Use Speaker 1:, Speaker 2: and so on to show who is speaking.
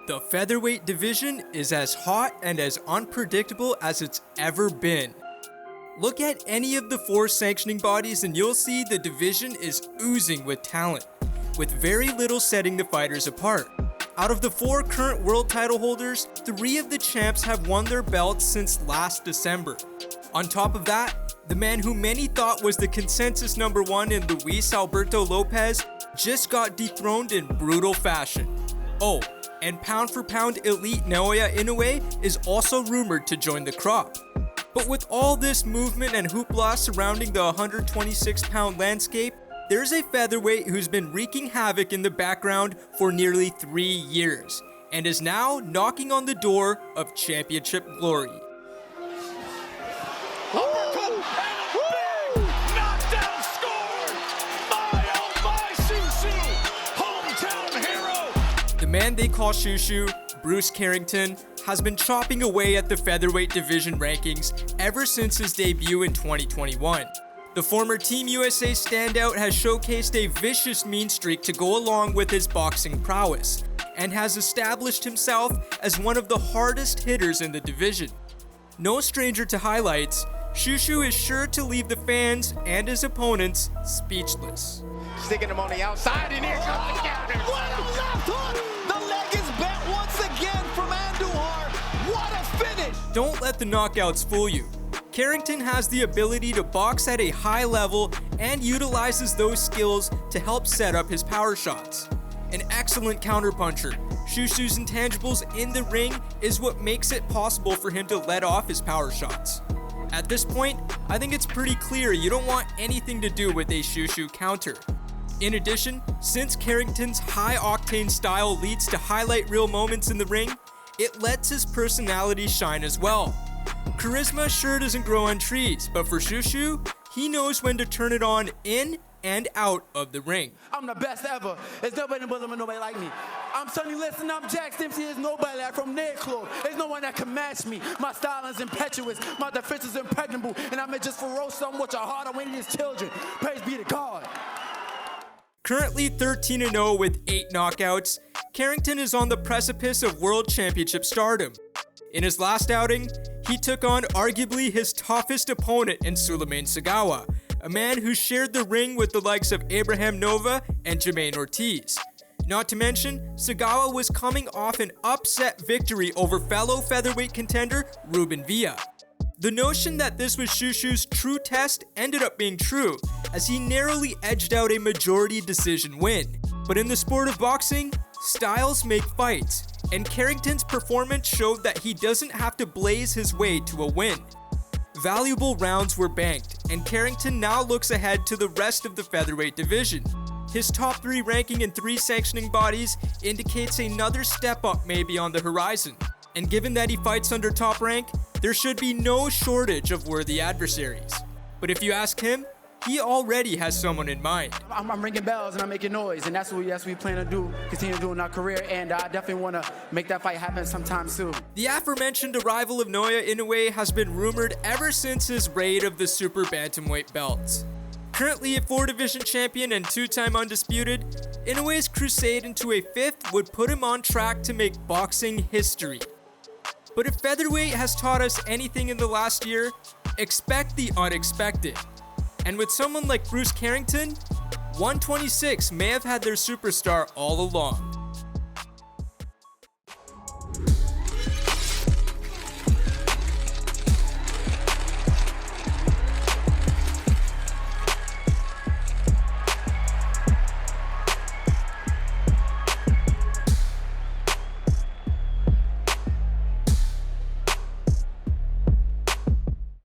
Speaker 1: The featherweight division is as hot and as unpredictable as it's ever been. Look at any of the 4 sanctioning bodies and you'll see the division is oozing with talent, with very little setting the fighters apart. Out of the 4 current world title holders, 3 of the champs have won their belts since last December. On top of that, the man who many thought was the consensus number 1 in Luis Alberto Lopez just got dethroned in brutal fashion. Oh, and pound for pound elite Naoya Inoue is also rumored to join the crop. But with all this movement and hoopla surrounding the 126-pound landscape, there's a featherweight who's been wreaking havoc in the background for nearly 3 years, and is now knocking on the door of championship glory.
Speaker 2: Uppercut and a big knockdown score! My oh my, Shu Shu, hometown hero!
Speaker 1: The man they call Shu Shu, Bruce Carrington, has been chopping away at the featherweight division rankings ever since his debut in 2021. The former Team USA standout has showcased a vicious mean streak to go along with his boxing prowess, and has established himself as one of the hardest hitters in the division. No stranger to highlights, Shu Shu is sure to leave the fans and his opponents speechless.
Speaker 2: Sticking him on the outside, and here comes the counter.
Speaker 3: What a left hook! The leg is bent once again from Andujar. What a finish!
Speaker 1: Don't let the knockouts fool you. Carrington has the ability to box at a high level and utilizes those skills to help set up his power shots. An excellent counterpuncher, Shu Shu's intangibles in the ring is what makes it possible for him to let off his power shots. At this point, I think it's pretty clear you don't want anything to do with a Shu Shu counter. In addition, since Carrington's high-octane style leads to highlight reel moments in the ring, it lets his personality shine as well. Charisma sure doesn't grow on trees, but for Shu Shu, he knows when to turn it on in and out of the ring.
Speaker 3: I'm the best ever. There's nobody like me. I'm Sonny Liston, I'm Jack Dempsey, there's nobody like from Ned Club. There's no one that can match me. My style is impetuous, my defense is impregnable, and I may just ferocious on what your heart I win his children. Praise be to God.
Speaker 1: Currently 13-0 with 8 knockouts, Carrington is on the precipice of World Championship stardom. In his last outing, he took on arguably his toughest opponent in Sulaiman Segawa, a man who shared the ring with the likes of Abraham Nova and Jermaine Ortiz. Not to mention, Segawa was coming off an upset victory over fellow featherweight contender Ruben Villa. The notion that this was Shu Shu's true test ended up being true, as he narrowly edged out a majority decision win. But in the sport of boxing, styles make fights, and Carrington's performance showed that he doesn't have to blaze his way to a win. Valuable rounds were banked, and Carrington now looks ahead to the rest of the featherweight division. His top 3 ranking in 3 sanctioning bodies indicates another step up may be on the horizon, and given that he fights under top rank, there should be no shortage of worthy adversaries. But if you ask him, he already has someone in mind.
Speaker 3: I'm ringing bells and I'm making noise, and that's what we plan to do, continue doing our career, and I definitely want to make that fight happen sometime soon.
Speaker 1: The aforementioned arrival of Naoya Inoue has been rumored ever since his raid of the super bantamweight belts. Currently a 4-division champion and 2-time undisputed, Inoue's crusade into a 5th would put him on track to make boxing history. But if featherweight has taught us anything in the last year, expect the unexpected. And with someone like Bruce Carrington, 126 may have had their superstar all along.